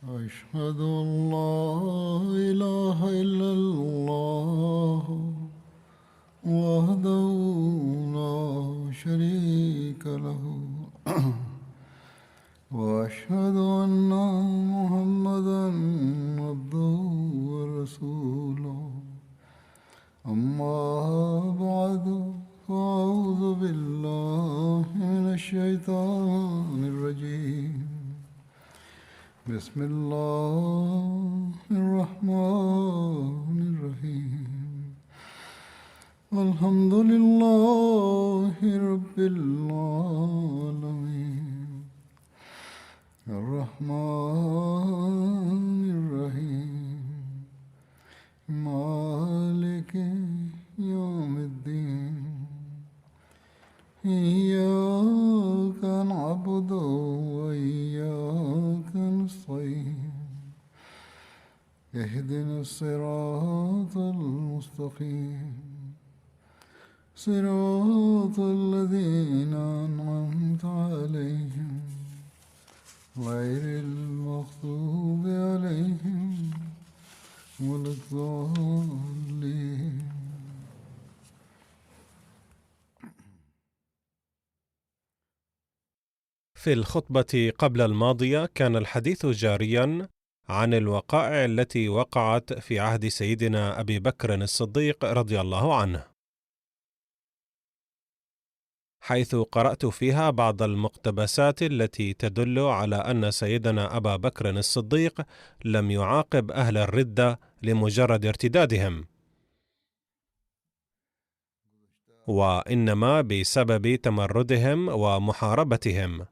أشهد أن لا إله إلا الله وحده لا شريك له وأشهد أن محمدا عبده ورسوله أما بعد فأعوذ بالله من الشيطان الرجيم بسم الله الرحمن الرحيم الحمد لله رب العالمين الرحمن الرحيم مالك يوم الدين إياك نعبد وإياك نستعين اهدنا الصراط المستقيم صراط الذين أنعمت عليهم غير المغضوب عليهم ولا الضالين. في الخطبة قبل الماضية كان الحديث جاريا عن الوقائع التي وقعت في عهد سيدنا أبي بكر الصديق رضي الله عنه، حيث قرأت فيها بعض المقتبسات التي تدل على أن سيدنا أبا بكر الصديق لم يعاقب أهل الردة لمجرد ارتدادهم، وإنما بسبب تمردهم ومحاربتهم.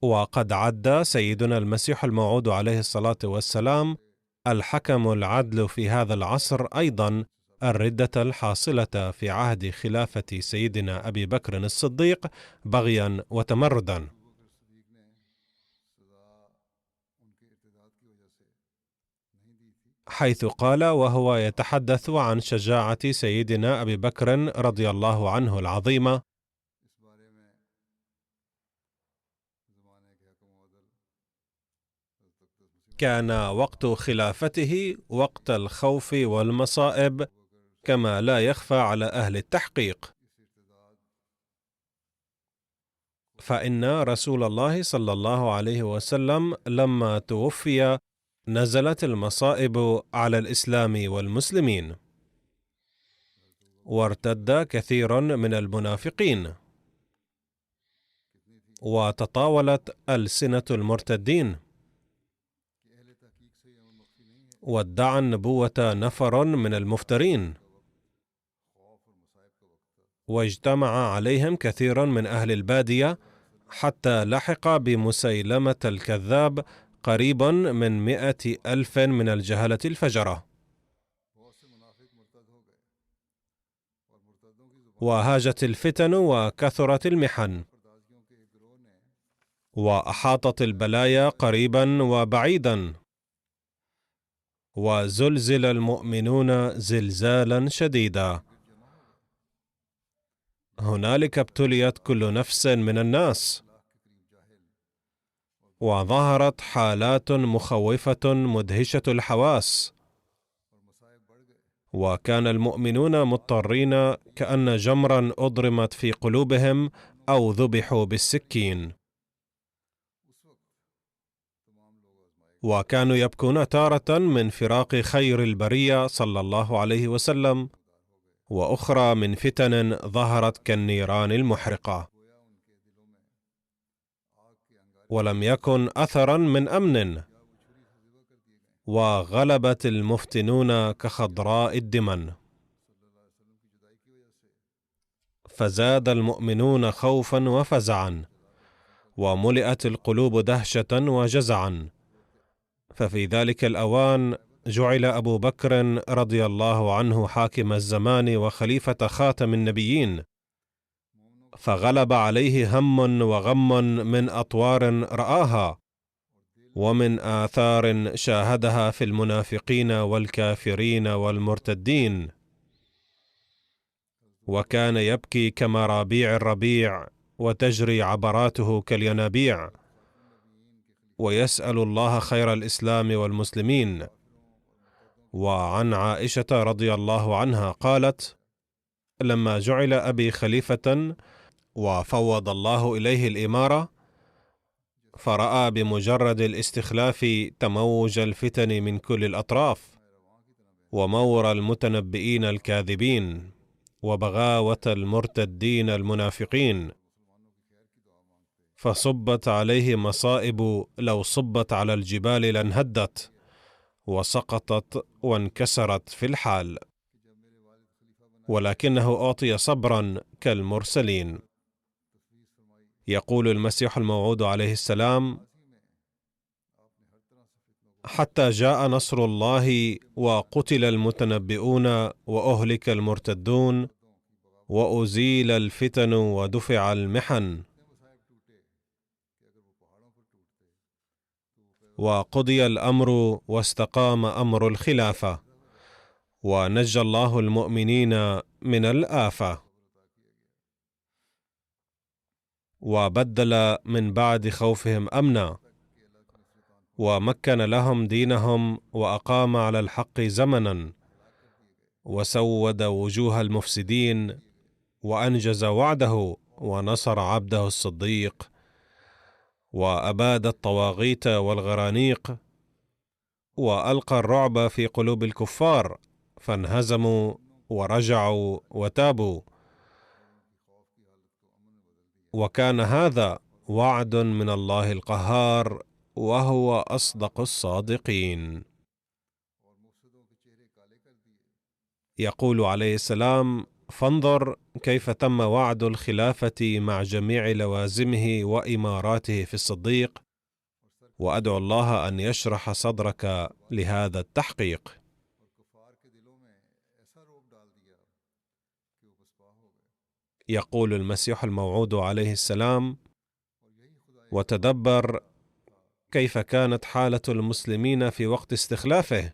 وقد عد سيدنا المسيح الموعود عليه الصلاة والسلام الحكم العدل في هذا العصر أيضا الردة الحاصلة في عهد خلافة سيدنا أبي بكر الصديق بغيا وتمردا، حيث قال وهو يتحدث عن شجاعة سيدنا أبي بكر رضي الله عنه العظيمة: كان وقت خلافته وقت الخوف والمصائب كما لا يخفى على أهل التحقيق، فإن رسول الله صلى الله عليه وسلم لما توفي نزلت المصائب على الإسلام والمسلمين، وارتد كثير من المنافقين، وتطاولت ألسنة المرتدين، وادعى النبوة نفر من المفترين، واجتمع عليهم كثير من أهل البادية، حتى لحق بمسيلمة الكذاب قريب من 100,000 من الجهلة الفجرة، وهاجت الفتن وكثرت المحن، وأحاطت البلايا قريبا وبعيدا، وزلزل المؤمنون زلزالا شديدا. هنالك ابتليت كل نفس من الناس، وظهرت حالات مخوفة مدهشة الحواس، وكان المؤمنون مضطرين كأن جمرا أضرمت في قلوبهم أو ذبحوا بالسكين، وكانوا يبكون تارة من فراق خير البرية صلى الله عليه وسلم، وأخرى من فتن ظهرت كالنيران المحرقة، ولم يكن أثرا من أمن، وغلبت المفتنون كخضراء الدمن، فزاد المؤمنون خوفا وفزعا، وملئت القلوب دهشة وجزعا. ففي ذلك الأوان جعل أبو بكر رضي الله عنه حاكم الزمان وخليفة خاتم النبيين، فغلب عليه هم وغم من أطوار رآها، ومن آثار شاهدها في المنافقين والكافرين والمرتدين، وكان يبكي كمرابيع الربيع وتجري عبراته كالينابيع، ويسأل الله خير الإسلام والمسلمين. وعن عائشة رضي الله عنها قالت: لما جعل أبي خليفة وفوض الله إليه الإمارة، فرأى بمجرد الاستخلاف تموج الفتن من كل الأطراف، ومور المتنبئين الكاذبين، وبغاوة المرتدين المنافقين، فصبت عليه مصائب لو صبت على الجبال لانهدت، وسقطت وانكسرت في الحال، ولكنه أعطي صبرا كالمرسلين. يقول المسيح الموعود عليه السلام: حتى جاء نصر الله وقتل المتنبئون وأهلك المرتدون وأزيل الفتن ودفع المحن وقضي الأمر واستقام أمر الخلافة، ونجى الله المؤمنين من الآفة، وبدل من بعد خوفهم أمنا، ومكن لهم دينهم، وأقام على الحق زمنا، وسود وجوه المفسدين، وأنجز وعده، ونصر عبده الصديق، وأباد الطواغيت والغرانيق، وألقى الرعب في قلوب الكفار، فانهزموا ورجعوا وتابوا. وكان هذا وعد من الله القهار، وهو أصدق الصادقين. يقول عليه السلام: فانظر كيف تم وعد الخلافة مع جميع لوازمه وإماراته في الصديق، وأدعو الله أن يشرح صدرك لهذا التحقيق. يقول المسيح الموعود عليه السلام: وتدبر كيف كانت حالة المسلمين في وقت استخلافه،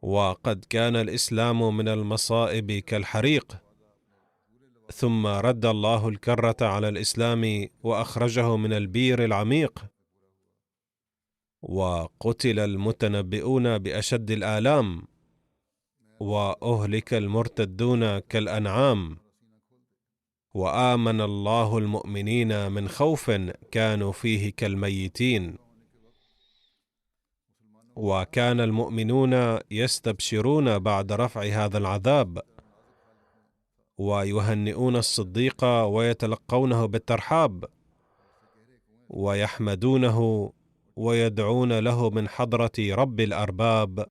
وقد كان الإسلام من المصائب كالحريق، ثم رد الله الكرة على الإسلام وأخرجه من البير العميق، وقتل المتنبئون بأشد الآلام، وأهلك المرتدون كالأنعام، وآمن الله المؤمنين من خوف كانوا فيه كالميتين، وكان المؤمنون يستبشرون بعد رفع هذا العذاب، ويهنئون الصديق ويتلقونه بالترحاب، ويحمدونه ويدعون له من حضرة رب الأرباب،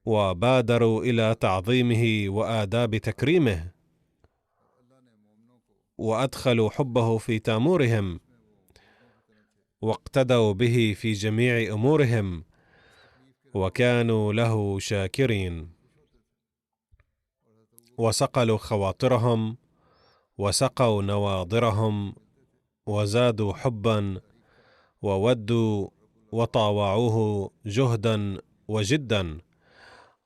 وبادروا إلى تعظيمه وآداب تكريمه، وأدخلوا حبه في تامورهم، واقتدوا به في جميع أمورهم، وكانوا له شاكرين، وصقلوا خواطرهم، وسقوا نواضرهم، وزادوا حبا، وودوا وطاوعوه جهدا وجدا،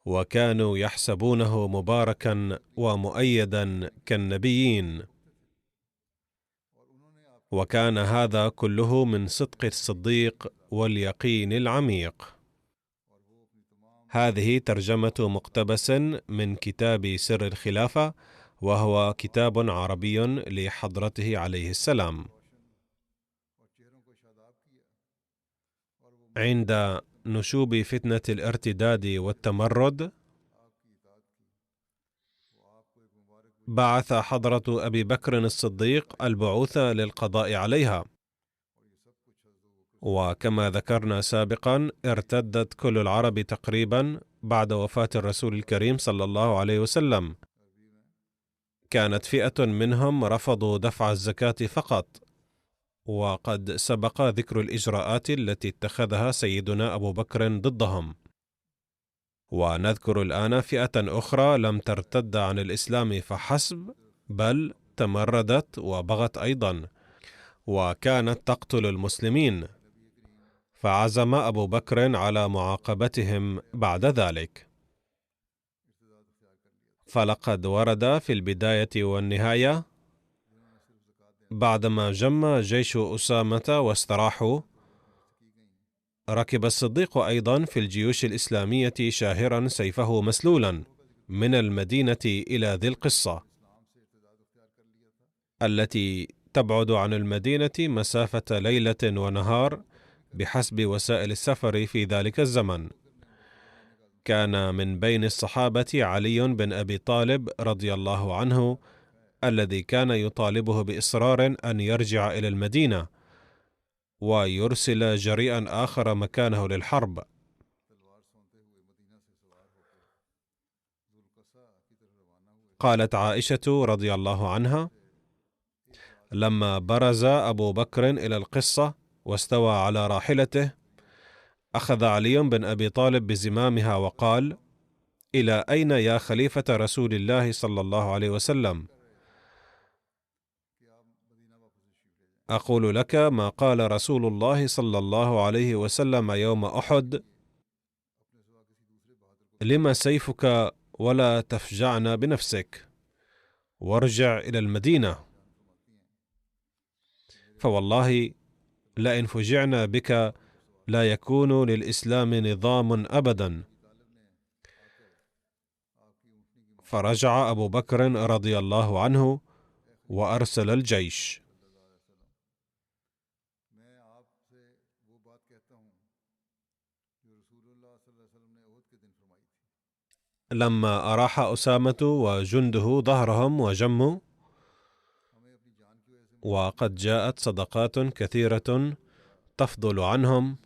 وكانوا يحسبونه مباركا ومؤيدا كالنبيين. وكان هذا كله من صدق الصديق واليقين العميق. هذه ترجمة مقتبس من كتاب سر الخلافة، وهو كتاب عربي لحضرته عليه السلام. عند نشوب فتنة الارتداد والتمرد، بعث حضرة أبي بكر الصديق البعوث للقضاء عليها، وكما ذكرنا سابقا ارتدت كل العرب تقريبا بعد وفاة الرسول الكريم صلى الله عليه وسلم. كانت فئة منهم رفضوا دفع الزكاة فقط، وقد سبق ذكر الإجراءات التي اتخذها سيدنا أبو بكر ضدهم. ونذكر الآن فئة أخرى لم ترتد عن الإسلام فحسب، بل تمردت وبغت أيضا، وكانت تقتل المسلمين، فعزم أبو بكر على معاقبتهم بعد ذلك. فلقد ورد في البداية والنهاية بعدما جم جيش أسامة واستراحوا، ركب الصديق أيضا في الجيوش الإسلامية شاهرا سيفه مسلولا من المدينة إلى ذي القصة التي تبعد عن المدينة مسافة ليلة ونهار بحسب وسائل السفر في ذلك الزمن. كان من بين الصحابة علي بن أبي طالب رضي الله عنه، الذي كان يطالبه بإصرار أن يرجع إلى المدينة ويرسل جريئا آخر مكانه للحرب. قالت عائشة رضي الله عنها: لما برز أبو بكر إلى القصة واستوى على راحلته، أخذ علي بن أبي طالب بزمامها وقال: إلى أين يا خليفة رسول الله صلى الله عليه وسلم؟ أقول لك ما قال رسول الله صلى الله عليه وسلم يوم أحد: لما سيفك ولا تفجعنا بنفسك وارجع إلى المدينة، فوالله لئن فجعنا بك لا يكون للإسلام نظام أبدا. فرجع أبو بكر رضي الله عنه وأرسل الجيش. لما أراح أسامة وجنده ظهرهم وجموا، وقد جاءت صدقات كثيرة تفضل عنهم،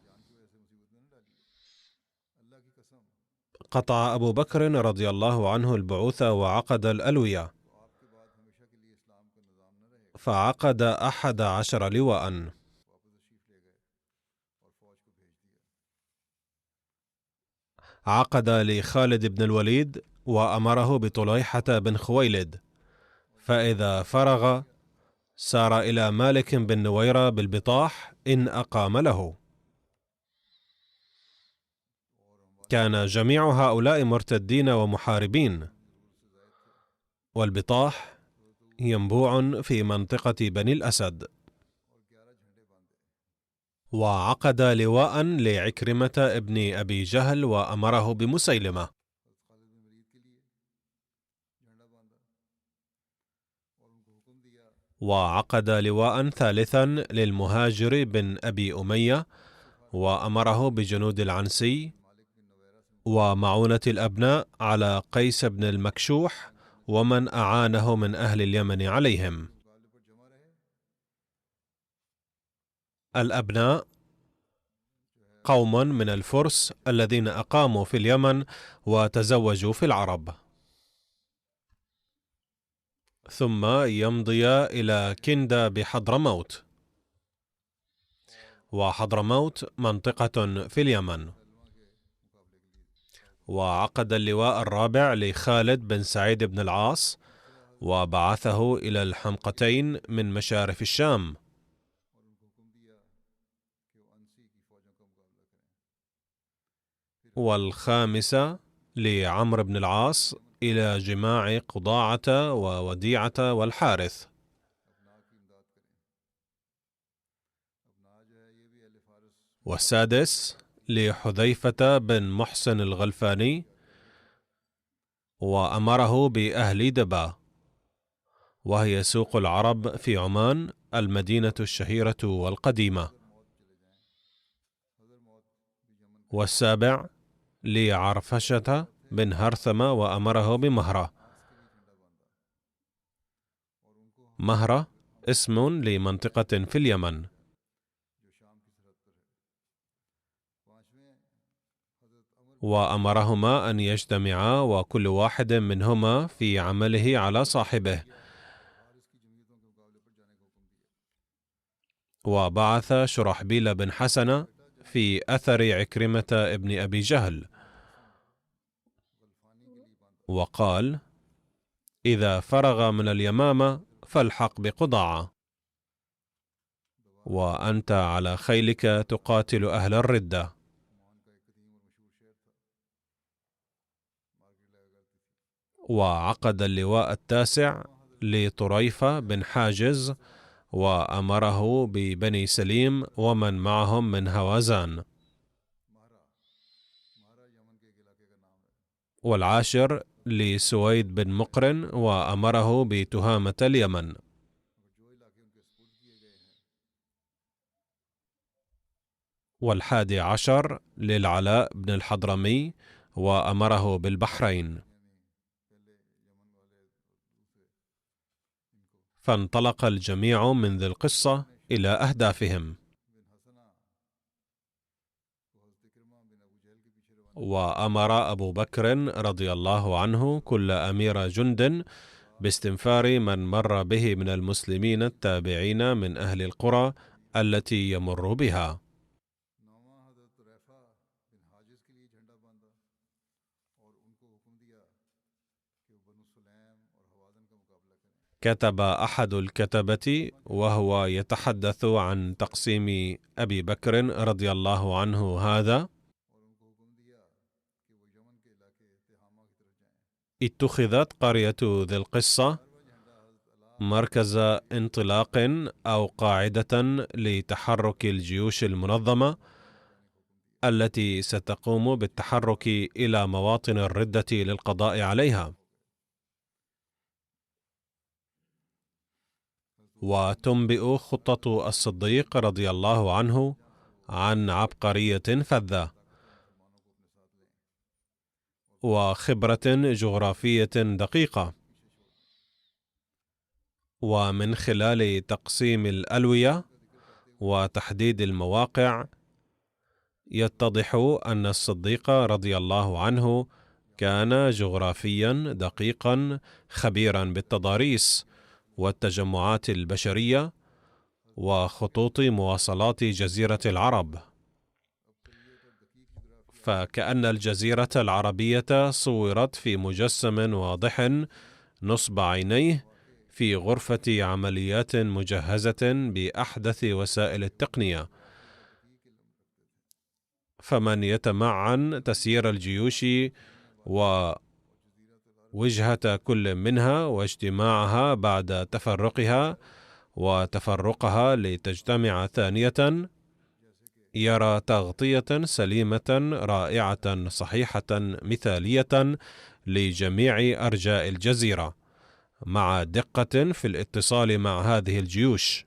قطع أبو بكر رضي الله عنه البعوث وعقد الألوية، فعقد 11 لواء. عقد لخالد بن الوليد وأمره بطليحة بن خويلد، فإذا فرغ سار إلى مالك بن نويرة بالبطاح إن أقام له. كان جميع هؤلاء مرتدين ومحاربين، والبطاح ينبوع في منطقة بني الأسد. وعقد لواء لعكرمة ابن أبي جهل وأمره بمسيلمة. وعقد لواء ثالثا للمهاجر بن أبي أمية وأمره بجنود العنسي ومعونة الأبناء على قيس بن المكشوح ومن أعانه من أهل اليمن عليهم. الأبناء قوم من الفرس الذين أقاموا في اليمن وتزوجوا في العرب، ثم يمضي إلى كندا بحضرموت، وحضرموت منطقة في اليمن. وعقد اللواء الرابع لخالد بن سعيد بن العاص وبعثه إلى الحمقتين من مشارف الشام. والخامسة لعمرو بن العاص إلى جماع قضاعة ووديعة والحارث. والسادس لحذيفة بن محسن الغلفاني وأمره بأهل دبا، وهي سوق العرب في عمان المدينة الشهيرة والقديمة. والسابع لعرفشة بن هرثمة وأمره بمهرة. مهرة اسم لمنطقة في اليمن. وأمرهما أن يجتمعا وكل واحد منهما في عمله على صاحبه. وبعث شرحبيل بن حسنة في أثر عكرمة ابن أبي جهل، وقال: إذا فرغ من اليمامة فالحق بقضاعة، وأنت على خيلك تقاتل أهل الردة. وعقد اللواء التاسع لطريفة بن حاجز وأمره ببني سليم ومن معهم من هوازان. والعاشر لسويد بن مقرن وأمره بتهامة اليمن. والحادي عشر للعلاء بن الحضرمي وأمره بالبحرين. فانطلق الجميع من ذي القصة إلى أهدافهم. وأمر أبو بكر رضي الله عنه كل أمير جند باستنفار من مر به من المسلمين التابعين من أهل القرى التي يمر بها. كتب أحد الكتبة وهو يتحدث عن تقسيم أبي بكر رضي الله عنه هذا: اتخذت قرية ذي القصة مركز انطلاق أو قاعدة لتحرك الجيوش المنظمة التي ستقوم بالتحرك إلى مواطن الردة للقضاء عليها. وتنبئ خطة الصديق رضي الله عنه عن عبقرية فذة وخبرة جغرافية دقيقة. ومن خلال تقسيم الألوية وتحديد المواقع يتضح أن الصديق رضي الله عنه كان جغرافيا دقيقا خبيرا بالتضاريس والتجمعات البشرية وخطوط مواصلات جزيرة العرب. فكأن الجزيرة العربية صورت في مجسم واضح نصب عينيه في غرفة عمليات مجهزة بأحدث وسائل التقنية. فمن يتمعن تسيير الجيوش ووجهة كل منها واجتماعها بعد تفرقها وتفرقها لتجتمع ثانية يرى تغطية سليمة رائعة صحيحة مثالية لجميع أرجاء الجزيرة مع دقة في الاتصال مع هذه الجيوش.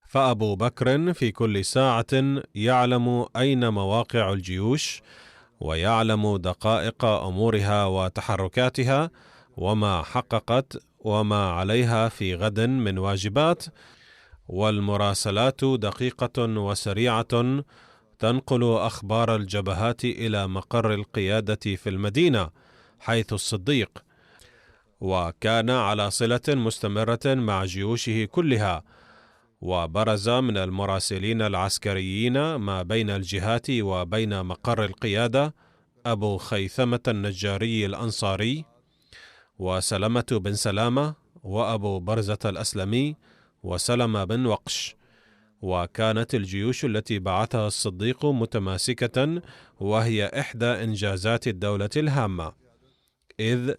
فأبو بكر في كل ساعة يعلم أين مواقع الجيوش ويعلم دقائق أمورها وتحركاتها وما حققت وما عليها في غد من واجبات. والمراسلات دقيقة وسريعة تنقل أخبار الجبهات إلى مقر القيادة في المدينة حيث الصديق، وكان على صلة مستمرة مع جيوشه كلها. وبرز من المراسلين العسكريين ما بين الجهات وبين مقر القيادة أبو خيثمة النجاري الأنصاري وسلمة بن سلامة وأبو برزة الأسلمي وسلمة بن وقش. وكانت الجيوش التي بعثها الصديق متماسكة، وهي إحدى إنجازات الدولة الهامة، إذ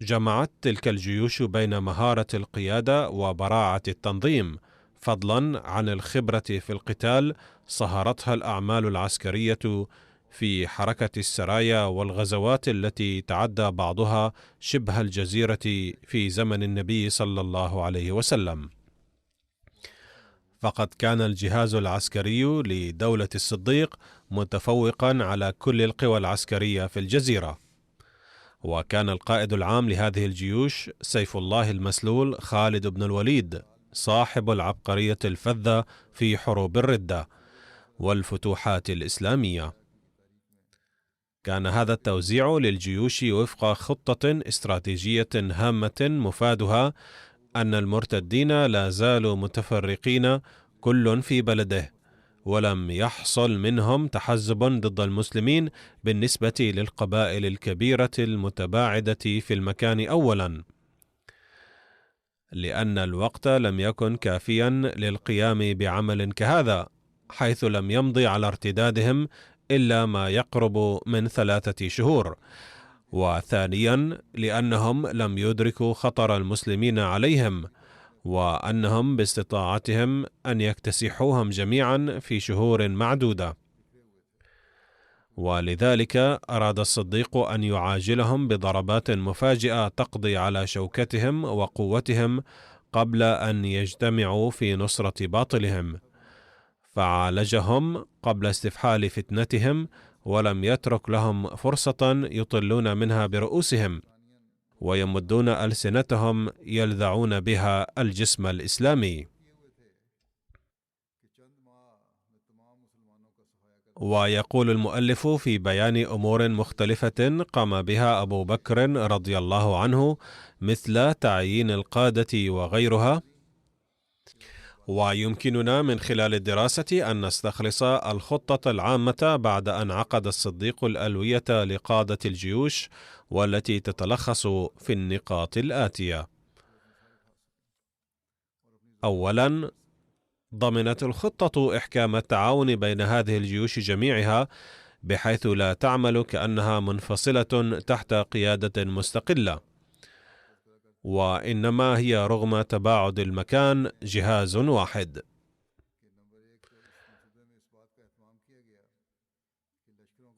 جمعت تلك الجيوش بين مهارة القيادة وبراعة التنظيم، فضلا عن الخبرة في القتال صهرتها الأعمال العسكرية في حركة السرايا والغزوات التي تعدى بعضها شبه الجزيرة في زمن النبي صلى الله عليه وسلم. فقد كان الجهاز العسكري لدولة الصديق متفوقا على كل القوى العسكرية في الجزيرة. وكان القائد العام لهذه الجيوش سيف الله المسلول خالد بن الوليد، صاحب العبقرية الفذة في حروب الردة والفتوحات الإسلامية. كان هذا التوزيع للجيوش وفق خطة استراتيجية هامة مفادها أن المرتدين لا زالوا متفرقين كل في بلده، ولم يحصل منهم تحزب ضد المسلمين بالنسبة للقبائل الكبيرة المتباعدة في المكان أولا، لأن الوقت لم يكن كافيا للقيام بعمل كهذا، حيث لم يمضي على ارتدادهم إلا ما يقرب من 3 شهور. وثانيا لأنهم لم يدركوا خطر المسلمين عليهم، وأنهم باستطاعتهم أن يكتسحوهم جميعا في شهور معدودة، ولذلك أراد الصديق أن يعاجلهم بضربات مفاجئة تقضي على شوكتهم وقوتهم قبل أن يجتمعوا في نصرة باطلهم، فعالجهم قبل استفحال فتنتهم، ولم يترك لهم فرصة يطلون منها برؤوسهم ويمدون ألسنتهم يلذعون بها الجسم الإسلامي. ويقول المؤلف في بيان أمور مختلفة قام بها أبو بكر رضي الله عنه مثل تعيين القادة وغيرها، ويمكننا من خلال الدراسة أن نستخلص الخطة العامة بعد أن عقد الصديق الألوية لقادة الجيوش، والتي تتلخص في النقاط الآتية. أولاً، ضمنت الخطة إحكام التعاون بين هذه الجيوش جميعها، بحيث لا تعمل كأنها منفصلة تحت قيادة مستقلة، وإنما هي رغم تباعد المكان جهاز واحد.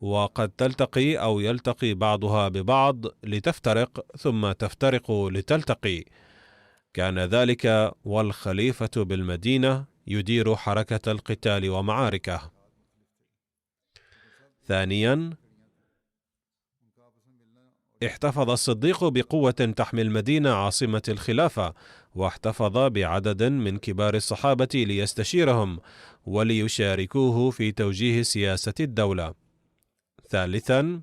وقد تلتقي أو يلتقي بعضها ببعض لتفترق، ثم تفترق لتلتقي. كان ذلك والخليفة بالمدينة يدير حركة القتال ومعاركه. ثانيا، احتفظ الصديق بقوة تحمي المدينة عاصمة الخلافة، واحتفظ بعدد من كبار الصحابة ليستشيرهم وليشاركوه في توجيه سياسة الدولة. ثالثا،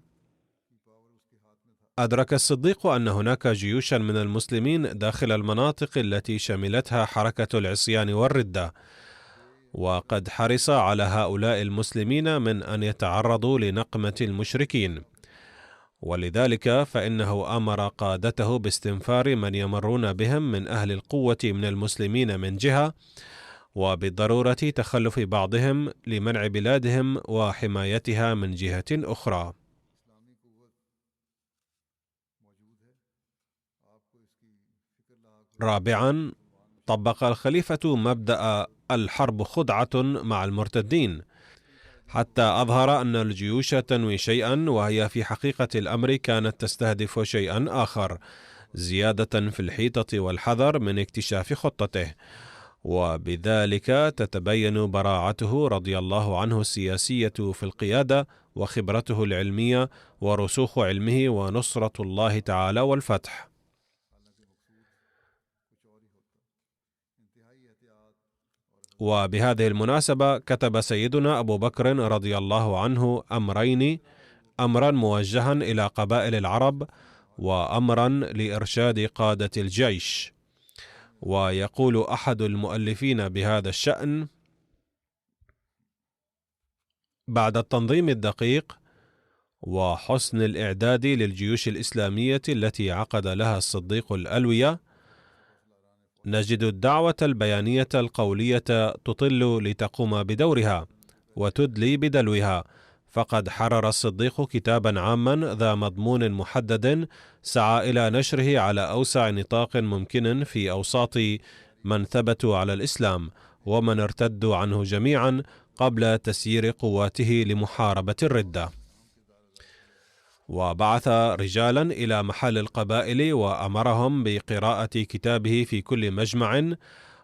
أدرك الصديق أن هناك جيوشا من المسلمين داخل المناطق التي شملتها حركة العصيان والردة، وقد حرص على هؤلاء المسلمين من أن يتعرضوا لنقمة المشركين، ولذلك فإنه أمر قادته باستنفار من يمرون بهم من أهل القوة من المسلمين من جهة، وبضرورة تخلف بعضهم لمنع بلادهم وحمايتها من جهة أخرى. رابعا، طبق الخليفة مبدأ الحرب خدعة مع المرتدين، حتى أظهر أن الجيوش تنوي شيئا وهي في حقيقة الأمر كانت تستهدف شيئا آخر، زيادة في الحيطة والحذر من اكتشاف خطته، وبذلك تتبين براعته رضي الله عنه السياسية في القيادة، وخبرته العلمية، ورسوخ علمه، ونصرة الله تعالى والفتح. وبهذه المناسبة كتب سيدنا أبو بكر رضي الله عنه أمرين: أمرا موجها إلى قبائل العرب، وأمرا لإرشاد قادة الجيش. ويقول أحد المؤلفين بهذا الشأن: بعد التنظيم الدقيق وحسن الإعداد للجيوش الإسلامية التي عقد لها الصديق الألوية، نجد الدعوة البيانية القولية تطل لتقوم بدورها وتدلي بدلوها، فقد حرر الصديق كتابا عاما ذا مضمون محدد سعى إلى نشره على أوسع نطاق ممكن في أوساط من ثبتوا على الإسلام ومن ارتدوا عنه جميعا قبل تسيير قواته لمحاربة الردة. وبعث رجالا إلى محل القبائل وأمرهم بقراءة كتابه في كل مجمع،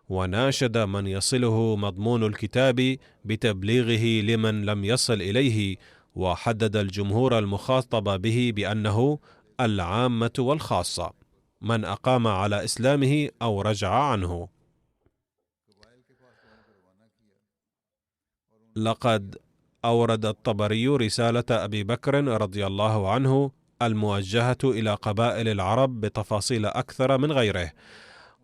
وناشد من يصله مضمون الكتاب بتبليغه لمن لم يصل إليه، وحدد الجمهور المخاطب به بأنه العامة والخاصة، من أقام على إسلامه أو رجع عنه. لقد أورد الطبري رسالة أبي بكر رضي الله عنه الموجهة إلى قبائل العرب بتفاصيل أكثر من غيره،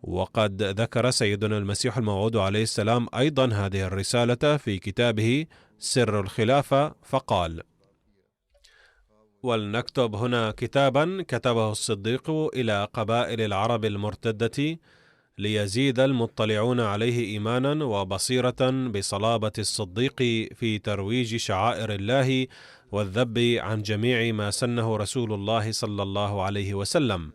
وقد ذكر سيدنا المسيح الموعود عليه السلام أيضا هذه الرسالة في كتابه سر الخلافة، فقال: ولنكتب هنا كتابا كتبه الصديق إلى قبائل العرب المرتدة، ليزيد المطلعون عليه إيمانا وبصيرة بصلابة الصديق في ترويج شعائر الله والذب عن جميع ما سنه رسول الله صلى الله عليه وسلم.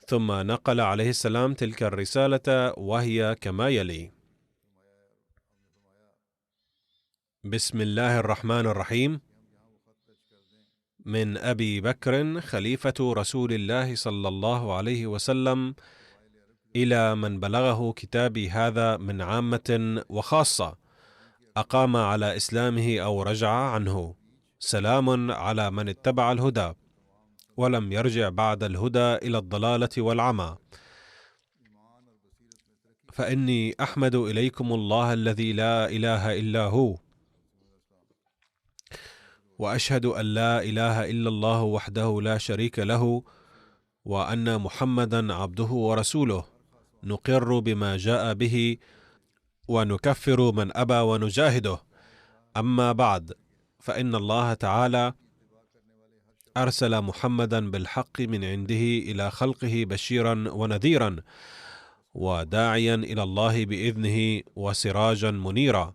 ثم نقل عليه السلام تلك الرسالة وهي كما يلي: بسم الله الرحمن الرحيم. من أبي بكر خليفة رسول الله صلى الله عليه وسلم إلى من بلغه كتابي هذا من عامة وخاصة أقام على إسلامه أو رجع عنه، سلام على من اتبع الهدى ولم يرجع بعد الهدى إلى الضلالة والعمى. فإني أحمد إليكم الله الذي لا إله إلا هو، وأشهد أن لا إله إلا الله وحده لا شريك له، وأن محمدا عبده ورسوله، نقر بما جاء به ونكفر من أبى ونجاهده. أما بعد، فإن الله تعالى أرسل محمدا بالحق من عنده إلى خلقه بشيرا ونذيرا وداعيا إلى الله بإذنه وسراجا منيرا،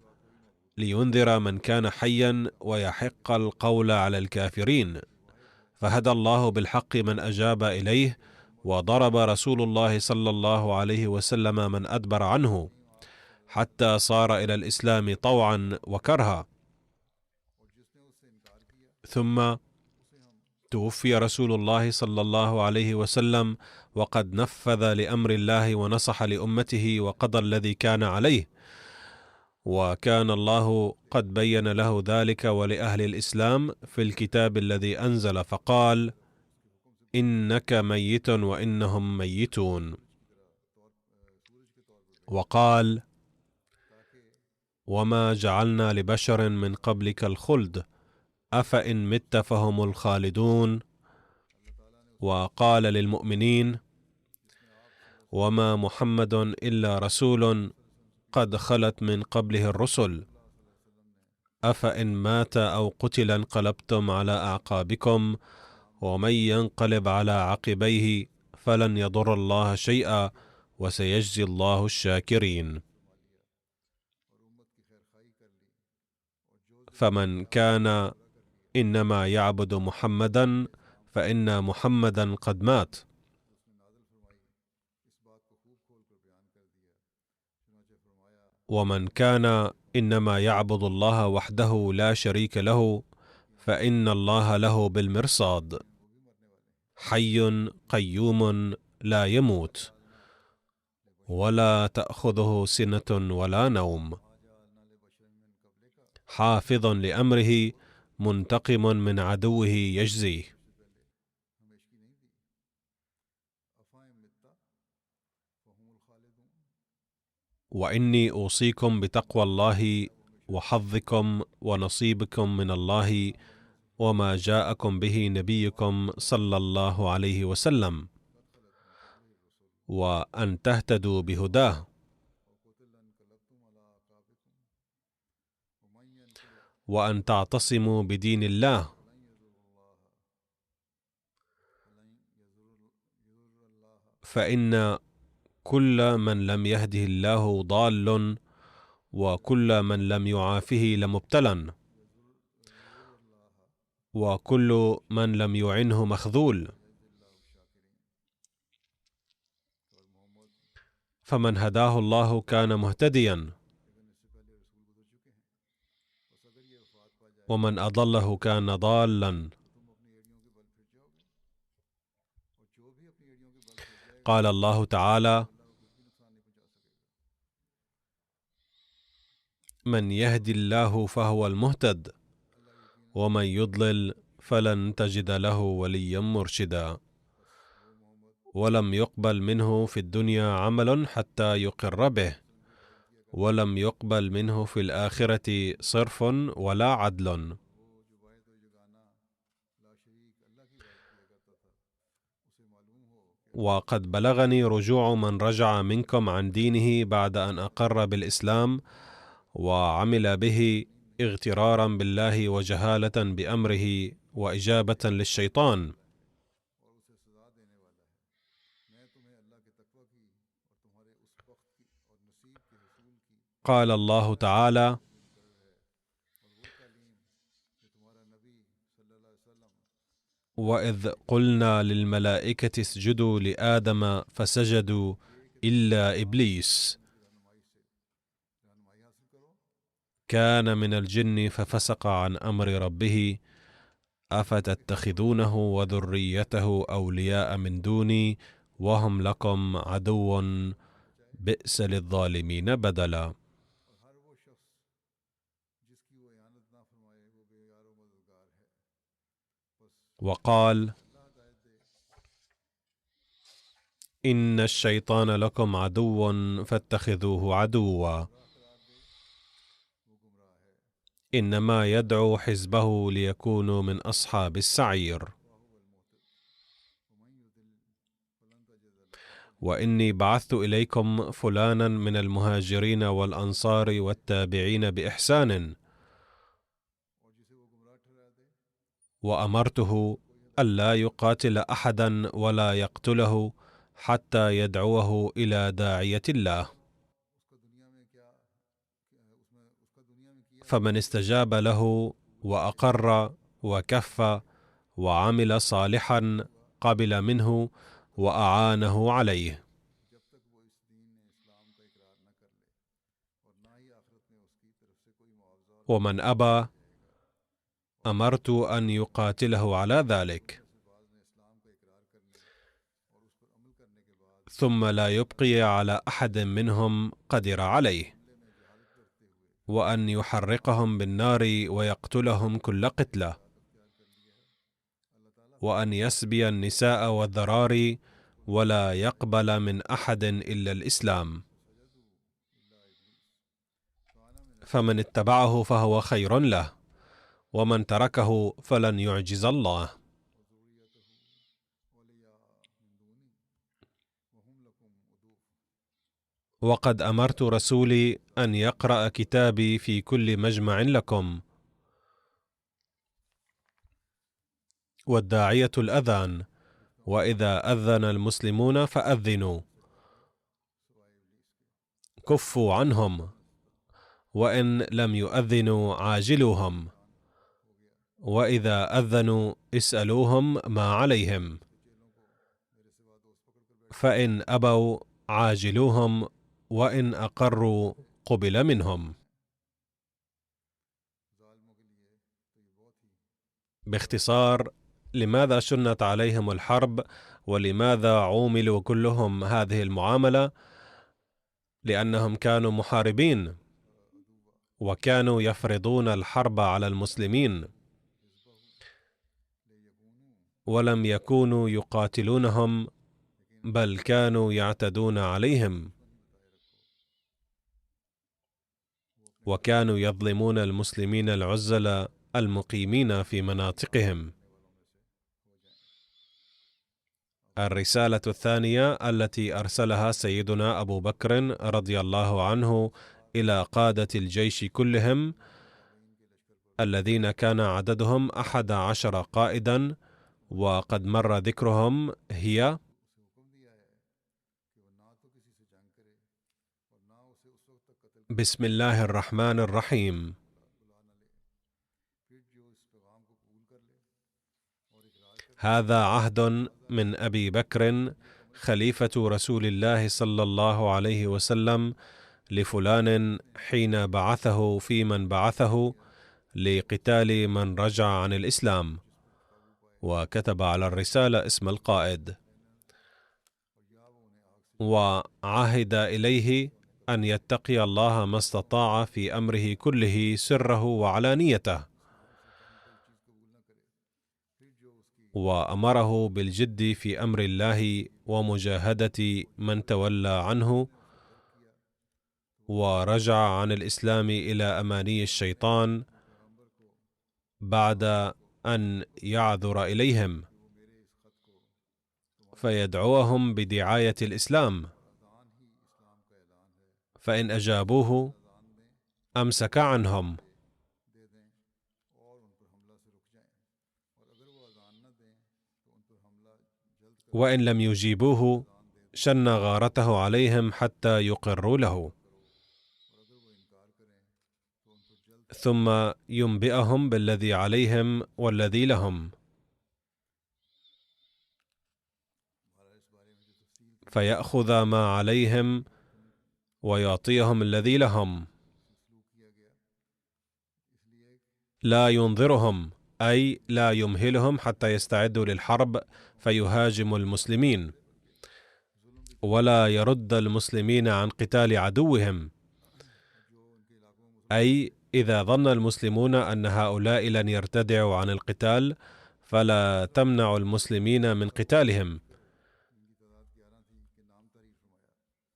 لينذر من كان حيا ويحق القول على الكافرين. فهدى الله بالحق من أجاب إليه، وضرب رسول الله صلى الله عليه وسلم من أدبر عنه، حتى صار إلى الإسلام طوعا وكرها. ثم توفي رسول الله صلى الله عليه وسلم وقد نفذ لأمر الله ونصح لأمته وقضى الذي كان عليه، وكان الله قد بين له ذلك ولأهل الإسلام في الكتاب الذي أنزل، فقال: إنك ميت وإنهم ميتون. وقال: وما جعلنا لبشر من قبلك الخلد أفإن مت فهم الخالدون. وقال للمؤمنين: وما محمد إلا رسول قد خلت من قبله الرسل أفإن مات أو قتل انقلبتم على أعقابكم ومن ينقلب على عقبيه فلن يضر الله شيئا وسيجزي الله الشاكرين. فمن كان إنما يعبد محمدا فإن محمدا قد مات، ومن كان إنما يعبد الله وحده لا شريك له فإن الله له بالمرصاد، حي قيوم لا يموت ولا تأخذه سنة ولا نوم، حافظ لأمره منتقم من عدوه يجزيه. وإني أوصيكم بتقوى الله وحظكم ونصيبكم من الله وما جاءكم به نبيكم صلى الله عليه وسلم، وأن تهتدوا بهداه، وأن تعتصموا بدين الله، فإن كل من لم يهده الله ضال، وكل من لم يعافه لمبتلى، وكل من لم يعنه مخذول. فمن هداه الله كان مهتديا، ومن أضله كان ضالا. قال الله تعالى: من يهدي الله فهو المهتد، ومن يضلل فلن تجد له وليا مرشدا. ولم يقبل منه في الدنيا عمل حتى يقر به، ولم يقبل منه في الآخرة صرف ولا عدل. وقد بلغني رجوع من رجع منكم عن دينه بعد أن أقر بالإسلام وعمل به اغترارا بالله وجهالة بأمره وإجابة للشيطان. قال الله تعالى: وإذ قلنا للملائكة اسجدوا لآدم فسجدوا إلا إبليس كان من الجن ففسق عن أمر ربه أفتتخذونه وذريته أولياء من دوني وهم لكم عدو بئس للظالمين بدلا. وقال إن الشيطان لكم عدو فاتخذوه عدوا إنما يدعو حزبه ليكونوا من أصحاب السعير. وإني بعثت إليكم فلانا من المهاجرين والأنصار والتابعين بإحسان وأمرته ألا يقاتل أحدا ولا يقتله حتى يدعوه إلى داعية الله، فمن استجاب له وأقر وكف وعمل صالحا قبل منه وأعانه عليه، ومن أبى أمرت أن يقاتله على ذلك، ثم لا يبقي على أحد منهم قدر عليه، وأن يحرقهم بالنار ويقتلهم كل قتلة، وأن يسبي النساء والذراري ولا يقبل من أحد إلا الإسلام، فمن اتبعه فهو خير له، ومن تركه فلن يعجز الله. وقد أمرت رسولي أن يقرأ كتابي في كل مجمع لكم، والداعية الأذان، وإذا أذن المسلمون فأذنوا، كفوا عنهم، وإن لم يؤذنوا عاجلوهم، وإذا أذنوا اسألوهم ما عليهم، فإن أبوا عاجلوهم، وإن أقروا قبل منهم. باختصار، لماذا شنت عليهم الحرب ولماذا عوملوا كلهم هذه المعاملة؟ لأنهم كانوا محاربين وكانوا يفرضون الحرب على المسلمين، ولم يكونوا يقاتلونهم بل كانوا يعتدون عليهم، وكانوا يظلمون المسلمين العزل المقيمين في مناطقهم. الرسالة الثانية التي أرسلها سيدنا أبو بكر رضي الله عنه إلى قادة الجيش كلهم الذين كان عددهم 11 قائدا وقد مر ذكرهم هي: بسم الله الرحمن الرحيم. هذا عهد من أبي بكر خليفة رسول الله صلى الله عليه وسلم لفلان حين بعثه في من بعثه لقتال من رجع عن الإسلام، وكتب على الرسالة اسم القائد، وعهد إليه أن يتقي الله ما استطاع في أمره كله سره وعلانيته، وأمره بالجد في أمر الله ومجاهدة من تولى عنه ورجع عن الإسلام إلى أماني الشيطان بعد أن يعذر إليهم، فيدعوهم بدعاية الإسلام، فإن أجابوه أمسك عنهم، وإن لم يجيبوه شن غارته عليهم حتى يقروا له، ثم ينبئهم بالذي عليهم والذي لهم. فيأخذ ما عليهم ويعطيهم الذي لهم، لا ينظرهم أي لا يمهلهم حتى يستعدوا للحرب فيهاجم المسلمين، ولا يرد المسلمين عن قتال عدوهم، أي إذا ظن المسلمون أن هؤلاء لن يرتدعوا عن القتال فلا تمنع المسلمين من قتالهم.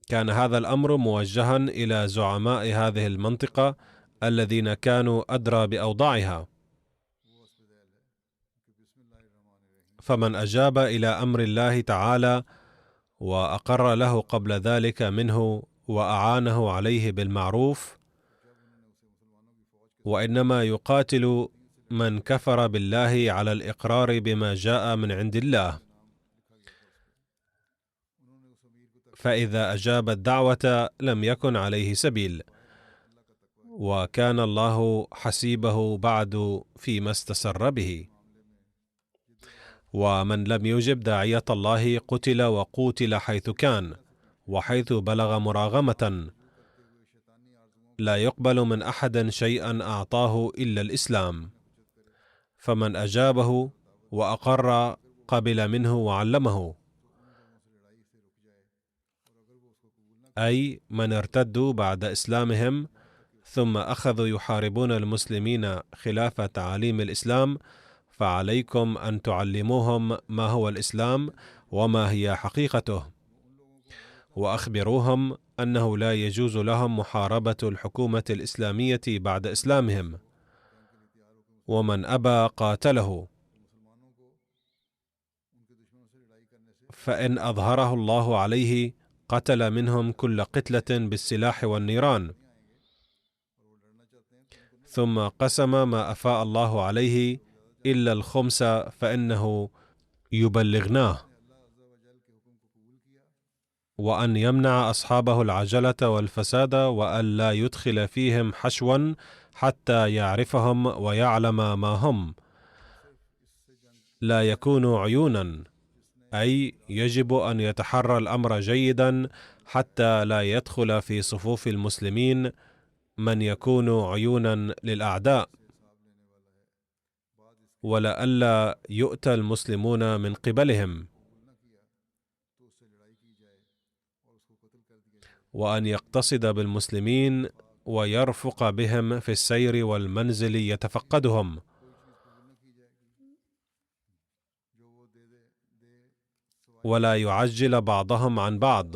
كان هذا الأمر موجها إلى زعماء هذه المنطقة الذين كانوا أدرى بأوضاعها، فمن أجاب إلى أمر الله تعالى وأقر له قبل ذلك منه وأعانه عليه بالمعروف، وإنما يقاتل من كفر بالله على الإقرار بما جاء من عند الله، فإذا أجاب الدعوة لم يكن عليه سبيل، وكان الله حسيبه بعد فيما استسر به. ومن لم يجب داعية الله قتل وقوتل حيث كان وحيث بلغ مراغمة، لا يقبل من أحد شيئا أعطاه إلا الإسلام، فمن أجابه وأقر قبل منه وعلمه، أي من ارتدوا بعد إسلامهم ثم أخذوا يحاربون المسلمين خلاف تعاليم الإسلام، فعليكم أن تعلموهم ما هو الإسلام وما هي حقيقته، وأخبروهم أنه لا يجوز لهم محاربة الحكومة الإسلامية بعد إسلامهم، ومن أبى قاتله، فإن أظهره الله عليه قتل منهم كل قتلة بالسلاح والنيران، ثم قسم ما أفاء الله عليه إلا الخمس فإنه يبلغناه، وأن يمنع أصحابه العجلة والفساد، وأن لا يدخل فيهم حشوا حتى يعرفهم ويعلم ما هم، لا يكونوا عيونا، أي يجب أن يتحرى الأمر جيدا حتى لا يدخل في صفوف المسلمين من يكون عيونا للأعداء، ولئلا يؤتى المسلمون من قبلهم، وأن يقتصد بالمسلمين ويرفق بهم في السير والمنزل يتفقدهم، ولا يعجل بعضهم عن بعض،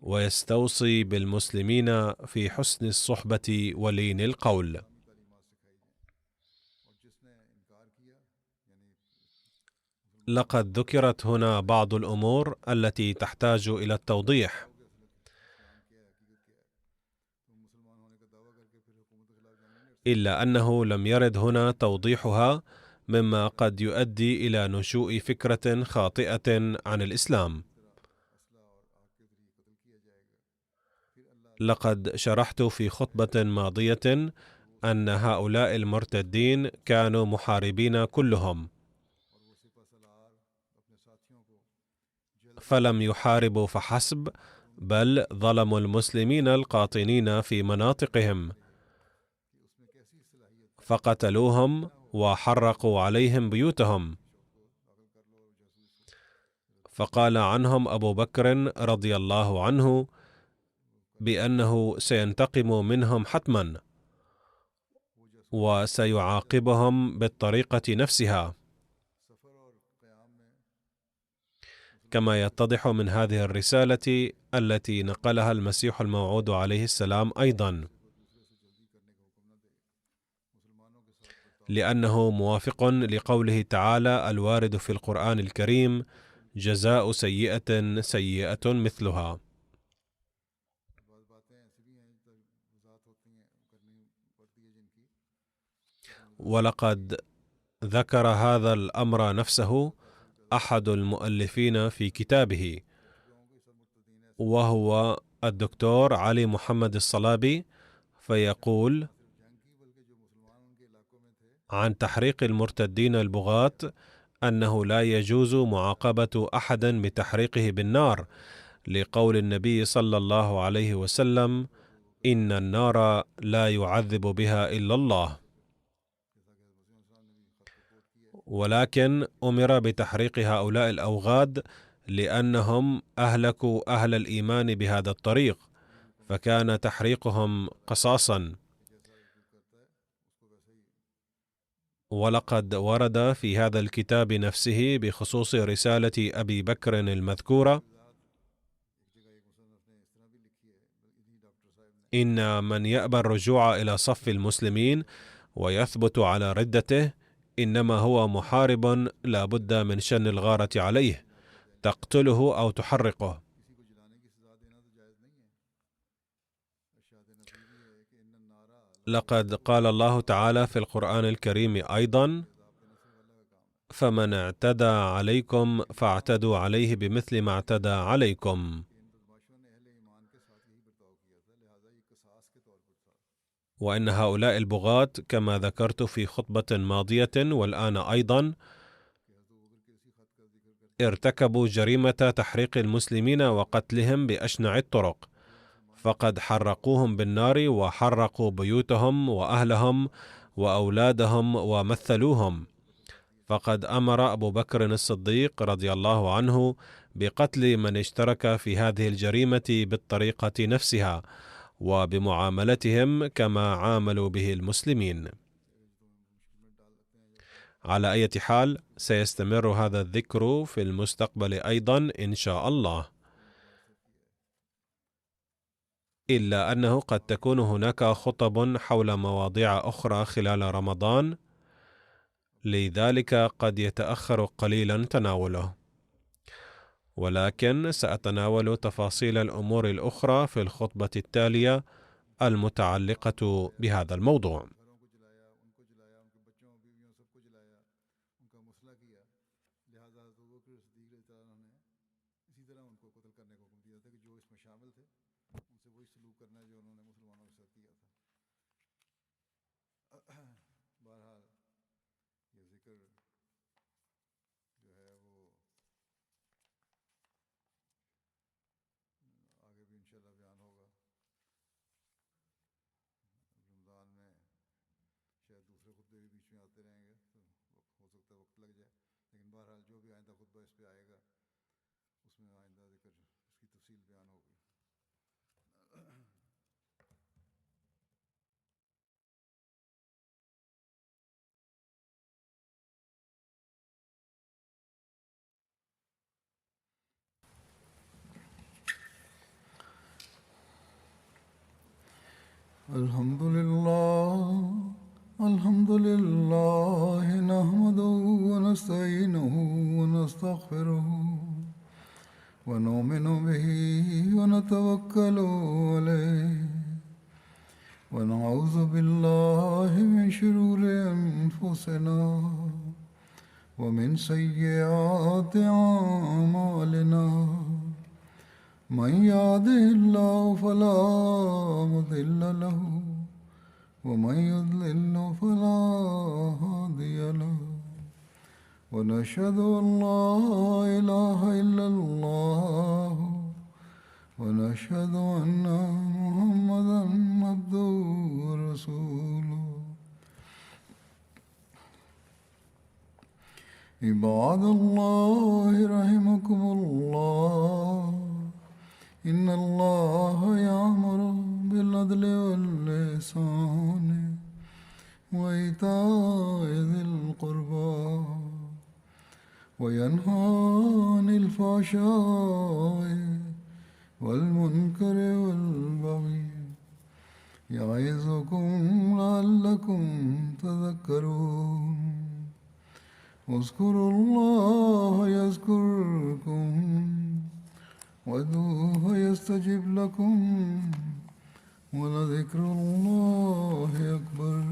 ويستوصي بالمسلمين في حسن الصحبة ولين القول. لقد ذكرت هنا بعض الأمور التي تحتاج إلى التوضيح، إلا أنه لم يرد هنا توضيحها، مما قد يؤدي إلى نشوء فكرة خاطئة عن الإسلام. لقد شرحت في خطبة ماضية أن هؤلاء المرتدين كانوا محاربين كلهم، فلم يحاربوا فحسب، بل ظلموا المسلمين القاطنين في مناطقهم، فقتلوهم وحرقوا عليهم بيوتهم. فقال عنهم أبو بكر رضي الله عنه بأنه سينتقم منهم حتما، وسيعاقبهم بالطريقة نفسها، كما يتضح من هذه الرسالة التي نقلها المسيح الموعود عليه السلام أيضا، لأنه موافق لقوله تعالى الوارد في القرآن الكريم: جزاء سيئة سيئة مثلها. ولقد ذكر هذا الأمر نفسه أحد المؤلفين في كتابه، وهو الدكتور علي محمد الصلابي، فيقول عن تحريق المرتدين البغاة أنه لا يجوز معاقبة أحد بتحريقه بالنار، لقول النبي صلى الله عليه وسلم: إن النار لا يعذب بها إلا الله. ولكن أمر بتحريق هؤلاء الأوغاد لأنهم أهلكوا أهل الإيمان بهذا الطريق، فكان تحريقهم قصاصا. ولقد ورد في هذا الكتاب نفسه بخصوص رسالة أبي بكر المذكورة: إن من يأبى الرجوع إلى صف المسلمين ويثبت على ردته إنما هو محارب لا بد من شن الغارة عليه، تقتله أو تحرقه. لقد قال الله تعالى في القرآن الكريم أيضا: فمن اعتدى عليكم فاعتدوا عليه بمثل ما اعتدى عليكم. وإن هؤلاء البغاة كما ذكرت في خطبة ماضية والآن أيضا ارتكبوا جريمة تحريق المسلمين وقتلهم بأشنع الطرق، فقد حرقوهم بالنار وحرقوا بيوتهم وأهلهم وأولادهم ومثلوهم. فقد أمر أبو بكر الصديق رضي الله عنه بقتل من اشترك في هذه الجريمة بالطريقة نفسها وبمعاملتهم كما عاملوا به المسلمين. على أي حال سيستمر هذا الذكر في المستقبل أيضا إن شاء الله، إلا أنه قد تكون هناك خطب حول مواضيع أخرى خلال رمضان، لذلك قد يتأخر قليلا تناوله، ولكن سأتناول تفاصيل الأمور الأخرى في الخطبة التالية المتعلقة بهذا الموضوع. الحمد لله نحمده ونستعينه ونستغفره ونؤمن به ونتوكل عليه ونعوذ بالله من شرور أنفسنا ومن سيئات أعمالنا. من يهده الله فلا مضل له ومن يضلل فلا هادي له، ونشهد أن لا إله إلا الله ونشهد أن محمدا عبده ورسوله. عباد الله رحمكم الله، إن الله يأمر بالعدل والإحسان وإيتاء ذي القربى وينهى عن الفحشاء والمنكر والبغي يعظكم لعلكم تذكرون. اذكروا الله يذكركم وادعوه يستجب لكم ولذكر الله أكبر.